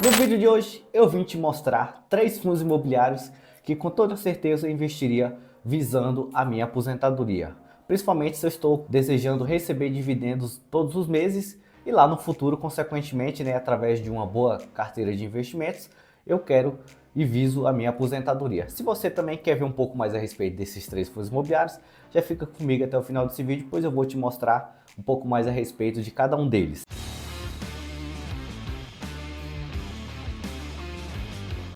No vídeo de hoje eu vim te mostrar 3 fundos imobiliários que com toda certeza eu investiria visando a minha aposentadoria. Principalmente se eu estou desejando receber dividendos todos os meses e lá no futuro, consequentemente, através de uma boa carteira de investimentos, eu quero e viso a minha aposentadoria. Se você também quer ver um pouco mais a respeito desses 3 fundos imobiliários, já fica comigo até o final desse vídeo, pois eu vou te mostrar um pouco mais a respeito de cada um deles.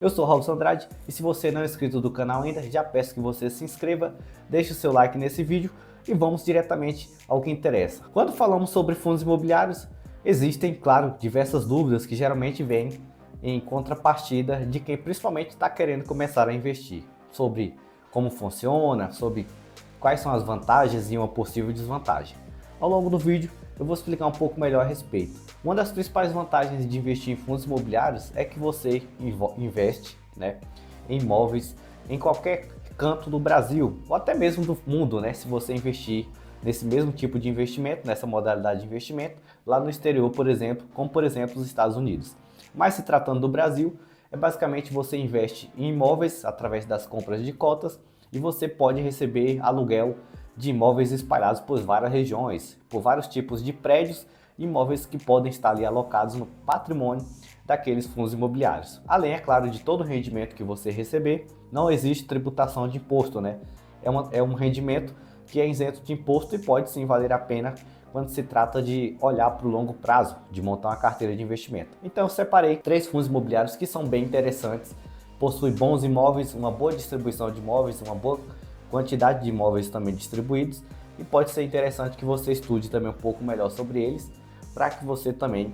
Eu sou Robson Andrade e se você não é inscrito do canal ainda, já peço que você se inscreva, deixe o seu like nesse vídeo e vamos diretamente ao que interessa. Quando falamos sobre fundos imobiliários, existem, claro, diversas dúvidas que geralmente vêm em contrapartida de quem principalmente está querendo começar a investir. Sobre como funciona, sobre quais são as vantagens e uma possível desvantagem. Ao longo do vídeo eu vou explicar um pouco melhor a respeito. Uma das principais vantagens de investir em fundos imobiliários é que você investe em imóveis em qualquer canto do Brasil ou até mesmo do mundo, se você investir nesse mesmo tipo de investimento, nessa modalidade de investimento, lá no exterior, por exemplo, como por exemplo os Estados Unidos. Mas se tratando do Brasil, é basicamente você investe em imóveis através das compras de cotas e você pode receber aluguel de imóveis espalhados por várias regiões, por vários tipos de prédios, imóveis que podem estar ali alocados no patrimônio daqueles fundos imobiliários. Além, é claro, de todo o rendimento que você receber, não existe tributação de imposto, É um rendimento que é isento de imposto e pode sim valer a pena quando se trata de olhar para o longo prazo, de montar uma carteira de investimento. Então eu separei 3 fundos imobiliários que são bem interessantes, possuem bons imóveis, uma boa distribuição de imóveis, uma boa quantidade de imóveis também distribuídos e pode ser interessante que você estude também um pouco melhor sobre eles para que você também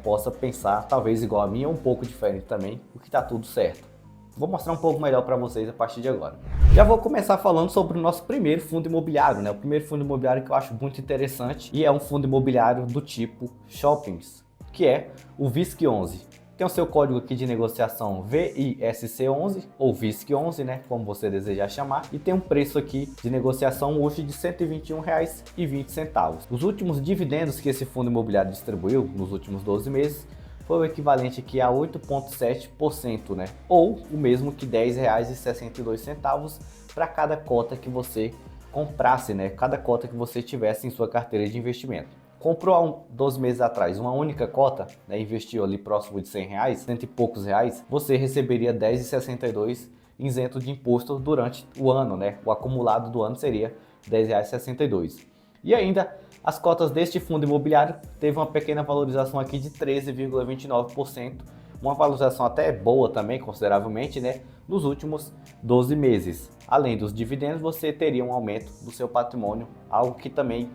possa pensar, talvez igual a mim ou um pouco diferente também, o que está tudo certo. Vou mostrar um pouco melhor para vocês a partir de agora. Já vou começar falando sobre o nosso primeiro fundo imobiliário, O primeiro fundo imobiliário que eu acho muito interessante e é um fundo imobiliário do tipo shoppings, que é o VISC11. Tem o seu código aqui de negociação VISC11 ou VISC11, como você desejar chamar, e tem um preço aqui de negociação hoje de R$ 121,20. Os últimos dividendos que esse fundo imobiliário distribuiu nos últimos 12 meses foi o equivalente aqui a 8,7%, ou o mesmo que R$ 10,62 para cada cota que você comprasse, cada cota que você tivesse em sua carteira de investimento. Comprou há 12 meses atrás uma única cota, investiu ali próximo de R$100, cento e poucos reais, você receberia R$ 10,62 isento de imposto durante o ano, O acumulado do ano seria R$ 10,62. E ainda, as cotas deste fundo imobiliário teve uma pequena valorização aqui de 13,29%, uma valorização até boa também, consideravelmente, nos últimos 12 meses. Além dos dividendos, você teria um aumento do seu patrimônio, algo que também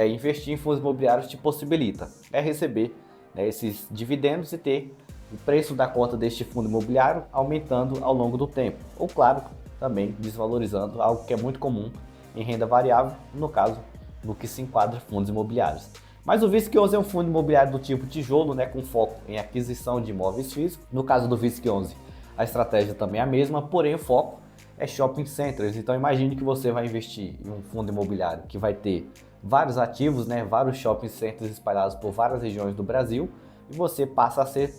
investir em fundos imobiliários te possibilita receber esses dividendos e ter o preço da cota deste fundo imobiliário aumentando ao longo do tempo. Ou claro, também desvalorizando, algo que é muito comum em renda variável, no caso, no que se enquadra fundos imobiliários. Mas o VISC11 é um fundo imobiliário do tipo tijolo, com foco em aquisição de imóveis físicos. No caso do VISC11, a estratégia também é a mesma, porém o foco é shopping centers. Então imagine que você vai investir em um fundo imobiliário que vai ter vários ativos, vários shopping centers espalhados por várias regiões do Brasil e você passa a ser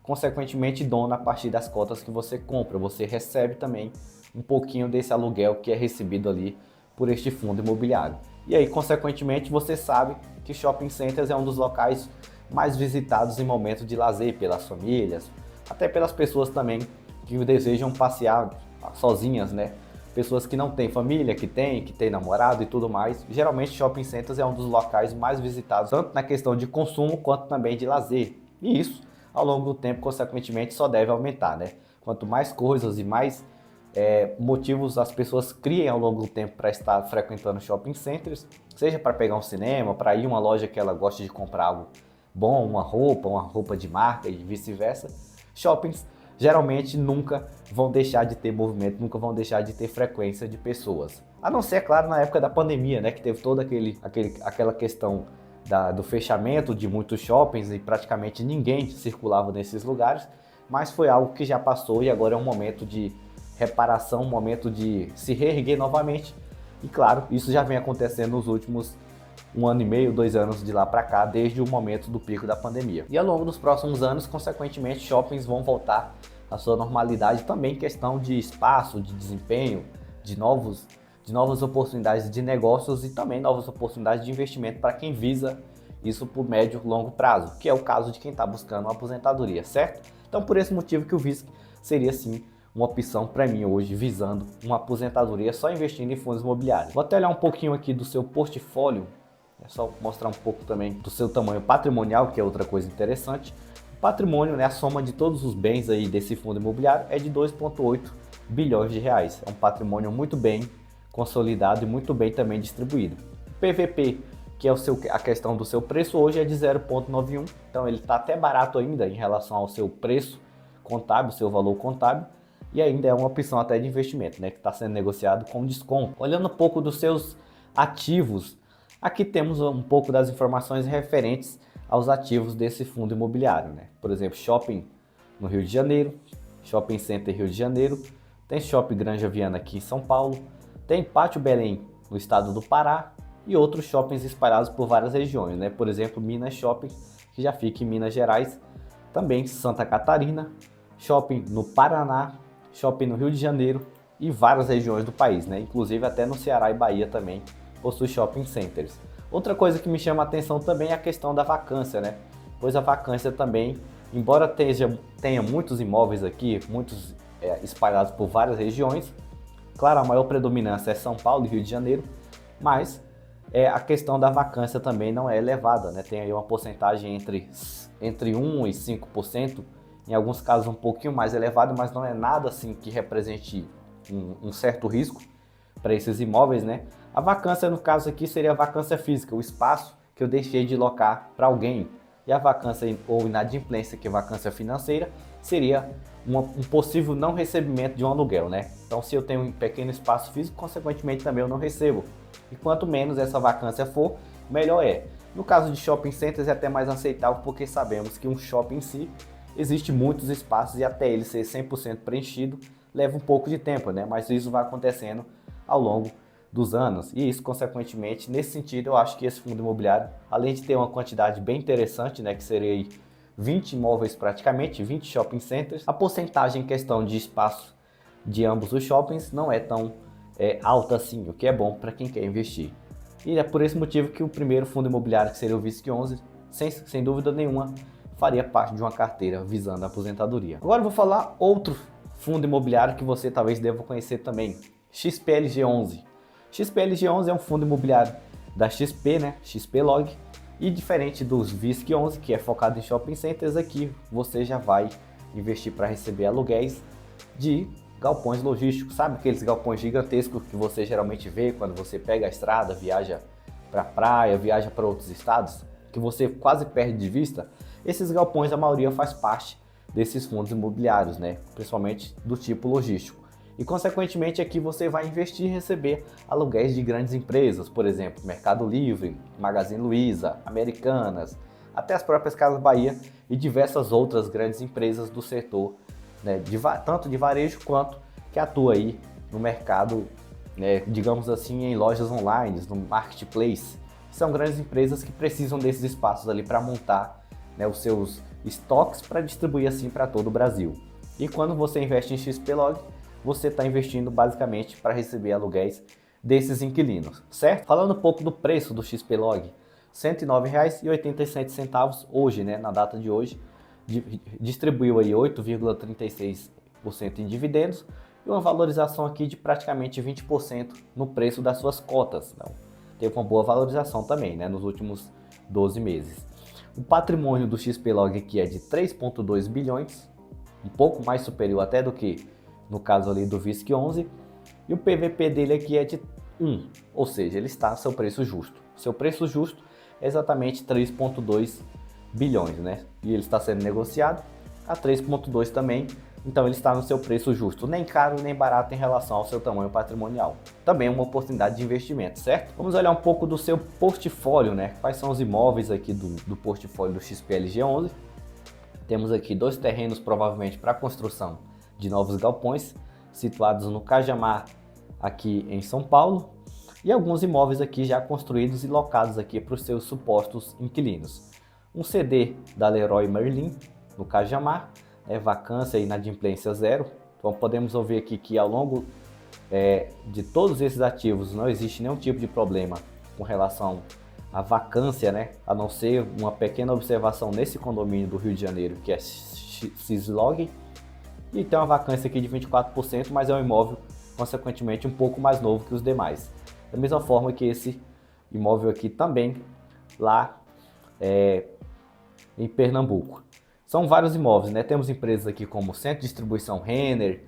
consequentemente dono a partir das cotas que você compra. Você recebe também um pouquinho desse aluguel que é recebido ali por este fundo imobiliário. E aí, consequentemente, você sabe que shopping centers é um dos locais mais visitados em momento de lazer pelas famílias, até pelas pessoas também que desejam passear sozinhas, Pessoas que não têm família, que tem namorado e tudo mais. Geralmente shopping centers é um dos locais mais visitados, tanto na questão de consumo quanto também de lazer. E isso, ao longo do tempo, consequentemente, só deve aumentar, Quanto mais coisas e mais motivos as pessoas criem ao longo do tempo para estar frequentando shopping centers, seja para pegar um cinema, para ir a uma loja que ela gosta de comprar algo bom, uma roupa de marca e vice-versa, shoppings geralmente nunca vão deixar de ter movimento, nunca vão deixar de ter frequência de pessoas. A não ser, claro, na época da pandemia, que teve toda aquela questão do fechamento de muitos shoppings e praticamente ninguém circulava nesses lugares, mas foi algo que já passou e agora é um momento de reparação, um momento de se reerguer novamente. E claro, isso já vem acontecendo nos últimos um ano e meio, 2 anos de lá para cá, desde o momento do pico da pandemia. E ao longo dos próximos anos, consequentemente, shoppings vão voltar à sua normalidade, também em questão de espaço, de desempenho, de novas oportunidades de negócios e também novas oportunidades de investimento para quem visa isso por médio e longo prazo, que é o caso de quem está buscando uma aposentadoria, certo? Então, por esse motivo que o VISC seria sim uma opção para mim hoje, visando uma aposentadoria só investindo em fundos imobiliários. Vou até olhar um pouquinho aqui do seu portfólio, é só mostrar um pouco também do seu tamanho patrimonial, que é outra coisa interessante. O patrimônio, né, a soma de todos os bens aí desse fundo imobiliário é de 2,8 bilhões de reais. É um patrimônio muito bem consolidado e muito bem também distribuído. O PVP, que é a questão do seu preço, hoje é de 0,91, então ele está até barato ainda em relação ao seu preço contábil, seu valor contábil, e ainda é uma opção até de investimento, né, que está sendo negociado com desconto. Olhando um pouco dos seus ativos, aqui temos um pouco das informações referentes aos ativos desse fundo imobiliário, né? Por exemplo, shopping no Rio de Janeiro, shopping center Rio de Janeiro, tem shopping Granja Viana aqui em São Paulo, tem Pátio Belém no estado do Pará e outros shoppings espalhados por várias regiões, né? Por exemplo, Minas Shopping, que já fica em Minas Gerais, também Santa Catarina, shopping no Paraná, shopping no Rio de Janeiro e várias regiões do país, né? Inclusive até no Ceará e Bahia também possui shopping centers. Outra coisa que me chama a atenção também é a questão da vacância, né? Pois a vacância também, embora tenha muitos imóveis aqui, muitos espalhados por várias regiões, claro, a maior predominância é São Paulo e Rio de Janeiro, mas a questão da vacância também não é elevada, né? Tem aí uma porcentagem entre 1 e 5%, em alguns casos um pouquinho mais elevado, mas não é nada assim que represente um certo risco para esses imóveis, né? A vacância no caso aqui seria a vacância física, o espaço que eu deixei de locar para alguém. E a vacância ou inadimplência, que é vacância financeira, seria um possível não recebimento de um aluguel, né? Então, se eu tenho um pequeno espaço físico, consequentemente também eu não recebo. E quanto menos essa vacância for, melhor é. No caso de shopping centers é até mais aceitável, porque sabemos que um shopping em si existe muitos espaços e até ele ser 100% preenchido leva um pouco de tempo, né? Mas isso vai acontecendo ao longo dos anos e isso, consequentemente, nesse sentido, eu acho que esse fundo imobiliário, além de ter uma quantidade bem interessante, né, que seria aí 20 imóveis praticamente, 20 shopping centers, a porcentagem em questão de espaço de ambos os shoppings não é tão alta assim, o que é bom para quem quer investir. E é por esse motivo que o primeiro fundo imobiliário, que seria o VISC11, sem dúvida nenhuma, faria parte de uma carteira visando a aposentadoria. Agora eu vou falar outro fundo imobiliário que você talvez deva conhecer também, XPLG11. XPLG11 é um fundo imobiliário da XP, né? XPlog, e diferente dos VISC11, que é focado em shopping centers, aqui você já vai investir para receber aluguéis de galpões logísticos, sabe aqueles galpões gigantescos que você geralmente vê quando você pega a estrada, viaja para a praia, viaja para outros estados, que você quase perde de vista? Esses galpões, a maioria faz parte desses fundos imobiliários, né? Principalmente do tipo logístico. E, consequentemente, aqui você vai investir e receber aluguéis de grandes empresas, por exemplo, Mercado Livre, Magazine Luiza, Americanas, até as próprias Casas Bahia e diversas outras grandes empresas do setor, né, tanto de varejo quanto que atua aí no mercado, né, digamos assim, em lojas online, no marketplace. São grandes empresas que precisam desses espaços ali para montar, né, os seus estoques para distribuir assim para todo o Brasil. E quando você investe em XPlog, você está investindo basicamente para receber aluguéis desses inquilinos, certo? Falando um pouco do preço do XPlog, R$ 109,87 hoje, né, na data de hoje, distribuiu aí 8,36% em dividendos e uma valorização aqui de praticamente 20% no preço das suas cotas. Então, teve uma boa valorização também, né, nos últimos 12 meses. O patrimônio do XPlog aqui é de 3,2 bilhões, um pouco mais superior até do que no caso ali do VISC11, e o PVP dele aqui é de 1, ou seja, ele está no seu preço justo. Seu preço justo é exatamente 3,2 bilhões, né? E ele está sendo negociado a 3,2 também, então ele está no seu preço justo, nem caro nem barato em relação ao seu tamanho patrimonial. Também uma oportunidade de investimento, certo? Vamos olhar um pouco do seu portfólio, né? Quais são os imóveis aqui do portfólio do XPLG11. Temos aqui 2 terrenos provavelmente para construção de novos galpões, situados no Cajamar, aqui em São Paulo, e alguns imóveis aqui já construídos e locados aqui para os seus supostos inquilinos. Um CD da Leroy Merlin, no Cajamar, vacância e inadimplência zero. Então podemos ouvir aqui que ao longo de todos esses ativos não existe nenhum tipo de problema com relação à vacância, né? A não ser uma pequena observação nesse condomínio do Rio de Janeiro, que é Cislog, e tem uma vacância aqui de 24%, mas é um imóvel consequentemente um pouco mais novo que os demais. Da mesma forma que esse imóvel aqui também lá em Pernambuco. São vários imóveis, né? Temos empresas aqui como Centro de Distribuição Renner,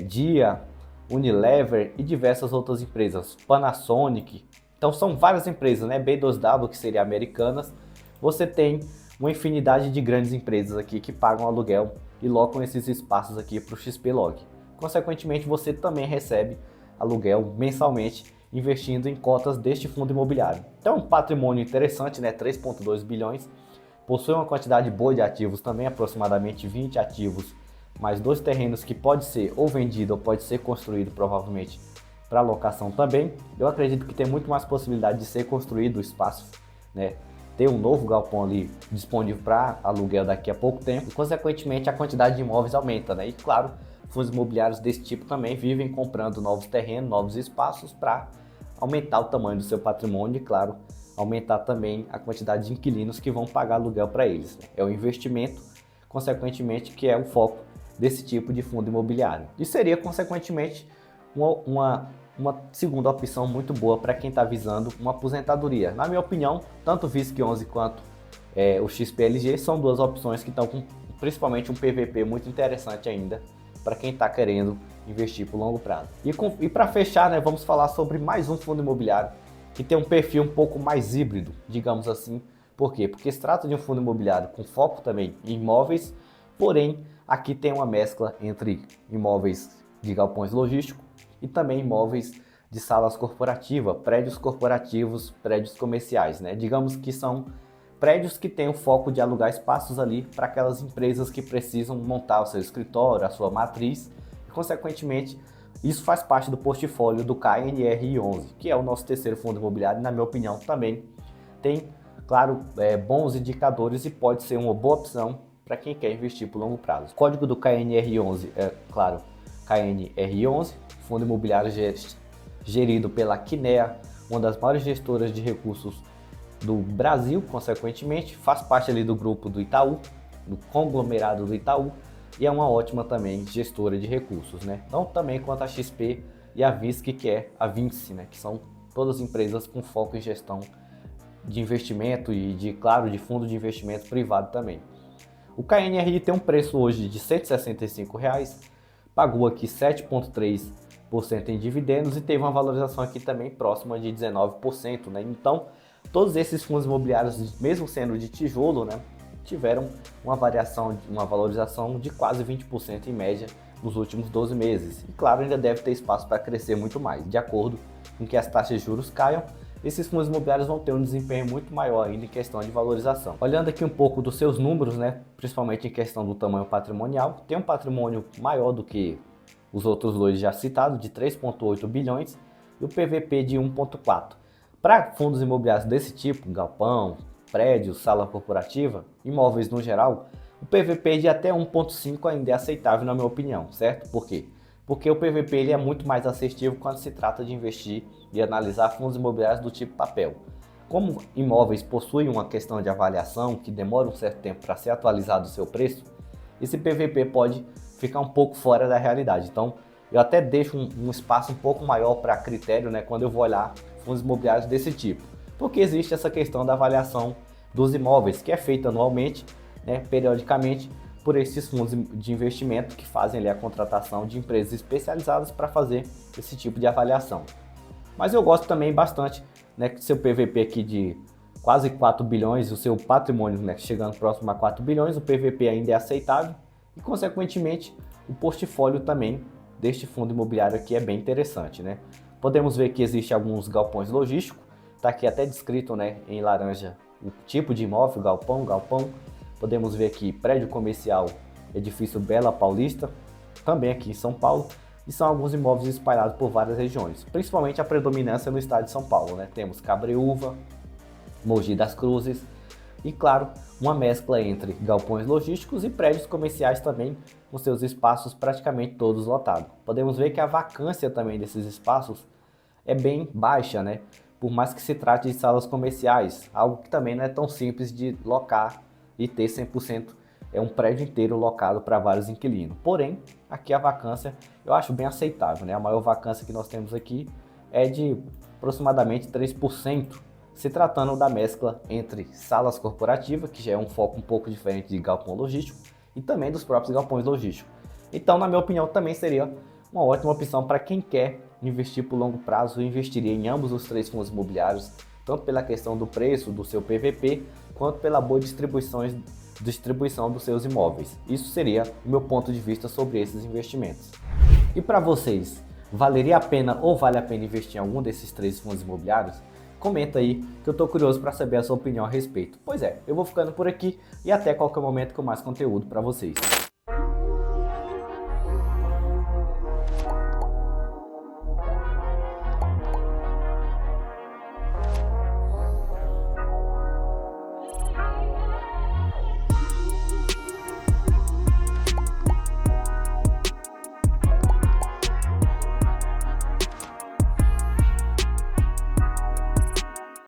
Dia, Unilever e diversas outras empresas, Panasonic. Então são várias empresas, né? B2W, que seria Americanas. Você tem uma infinidade de grandes empresas aqui que pagam aluguel e locam esses espaços aqui para o XPlog. Consequentemente, você também recebe aluguel mensalmente investindo em cotas deste fundo imobiliário. Então, um patrimônio interessante, né? 3,2 bilhões. Possui uma quantidade boa de ativos também, aproximadamente 20 ativos, mais 2 terrenos que pode ser ou vendido ou pode ser construído provavelmente para locação também. Eu acredito que tem muito mais possibilidade de ser construído o espaço, né? Ter um novo galpão ali disponível para aluguel daqui a pouco tempo e, consequentemente, a quantidade de imóveis aumenta, né? E, claro, fundos imobiliários desse tipo também vivem comprando novos terrenos, novos espaços para aumentar o tamanho do seu patrimônio e, claro, aumentar também a quantidade de inquilinos que vão pagar aluguel para eles, né? É o investimento, consequentemente, que é o foco desse tipo de fundo imobiliário. E seria, consequentemente, uma segunda opção muito boa para quem está visando uma aposentadoria. Na minha opinião, tanto o VISC11 quanto o XPLG são duas opções que estão com principalmente um PVP muito interessante ainda para quem está querendo investir por longo prazo. E para fechar, né, vamos falar sobre mais um fundo imobiliário que tem um perfil um pouco mais híbrido, digamos assim. Por quê? Porque se trata de um fundo imobiliário com foco também em imóveis, porém aqui tem uma mescla entre imóveis de galpões logísticos e também imóveis de salas corporativas, prédios corporativos, prédios comerciais, né? Digamos que são prédios que têm o foco de alugar espaços ali para aquelas empresas que precisam montar o seu escritório, a sua matriz, e consequentemente isso faz parte do portfólio do KNR11, que é o nosso terceiro fundo imobiliário e, na minha opinião, também tem, claro, bons indicadores e pode ser uma boa opção para quem quer investir por longo prazo. O código do KNR11 é, claro, KNR11, fundo imobiliário gerido pela Kinea, uma das maiores gestoras de recursos do Brasil, consequentemente, faz parte ali do grupo do Itaú, do conglomerado do Itaú, e é uma ótima também gestora de recursos, né? Não também quanto a XP e a VISC, que é a Vinci, né? Que são todas empresas com foco em gestão de investimento e claro, de fundo de investimento privado também. O KNRI tem um preço hoje de R$ 165, pagou aqui 7,3% em dividendos e teve uma valorização aqui também próxima de 19%, né? Então, todos esses fundos imobiliários, mesmo sendo de tijolo, né, tiveram uma valorização de quase 20% em média nos últimos 12 meses. E claro, ainda deve ter espaço para crescer muito mais. De acordo com que as taxas de juros caiam, esses fundos imobiliários vão ter um desempenho muito maior ainda em questão de valorização. Olhando aqui um pouco dos seus números, né, principalmente em questão do tamanho patrimonial, tem um patrimônio maior do que os outros dois já citados, de 3,8 bilhões, e o PVP de 1,4. Para fundos imobiliários desse tipo, galpão, prédio, sala corporativa, imóveis no geral, o PVP de até 1,5 ainda é aceitável na minha opinião, certo? Por quê? Porque o PVP ele é muito mais assertivo quando se trata de investir e analisar fundos imobiliários do tipo papel. Como imóveis possuem uma questão de avaliação que demora um certo tempo para ser atualizado o seu preço, esse PVP pode ficar um pouco fora da realidade. Então, eu até deixo um espaço um pouco maior para critério, né, quando eu vou olhar fundos imobiliários desse tipo. Porque existe essa questão da avaliação dos imóveis, que é feita anualmente, né, periodicamente, por esses fundos de investimento que fazem ali a contratação de empresas especializadas para fazer esse tipo de avaliação. Mas eu gosto também bastante, né, que seu PVP aqui de quase 4 bilhões, o seu patrimônio, né, chegando próximo a 4 bilhões, o PVP ainda é aceitável e, consequentemente, o portfólio também deste fundo imobiliário aqui é bem interessante, né? Podemos ver que existe alguns galpões logísticos, está aqui até descrito, né, em laranja o tipo de imóvel, galpão. Podemos ver aqui prédio comercial, edifício Bela Paulista, também aqui em São Paulo. e são alguns imóveis espalhados por várias regiões, principalmente a predominância no estado de São Paulo, né? Temos Cabreúva, Mogi das Cruzes e, claro, uma mescla entre galpões logísticos e prédios comerciais também, com seus espaços praticamente todos lotados. Podemos ver que a vacância também desses espaços é bem baixa, né? Por mais que se trate de salas comerciais, algo que também não é tão simples de locar e ter 100%, é um prédio inteiro locado para vários inquilinos. Porém, aqui a vacância eu acho bem aceitável, né? A maior vacância que nós temos aqui é de aproximadamente 3%, se tratando da mescla entre salas corporativas, que já é um foco um pouco diferente de galpão logístico, e também dos próprios galpões logísticos. Então, na minha opinião, também seria uma ótima opção para quem quer investir por longo prazo. Eu investiria em ambos os três fundos imobiliários, tanto pela questão do preço do seu PVP, quanto pela boa distribuição dos seus imóveis. Isso seria o meu ponto de vista sobre esses investimentos. E para vocês, valeria a pena ou vale a pena investir em algum desses três fundos imobiliários? Comenta aí que eu estou curioso para saber a sua opinião a respeito. Pois é, eu vou ficando por aqui e até qualquer momento com mais conteúdo para vocês.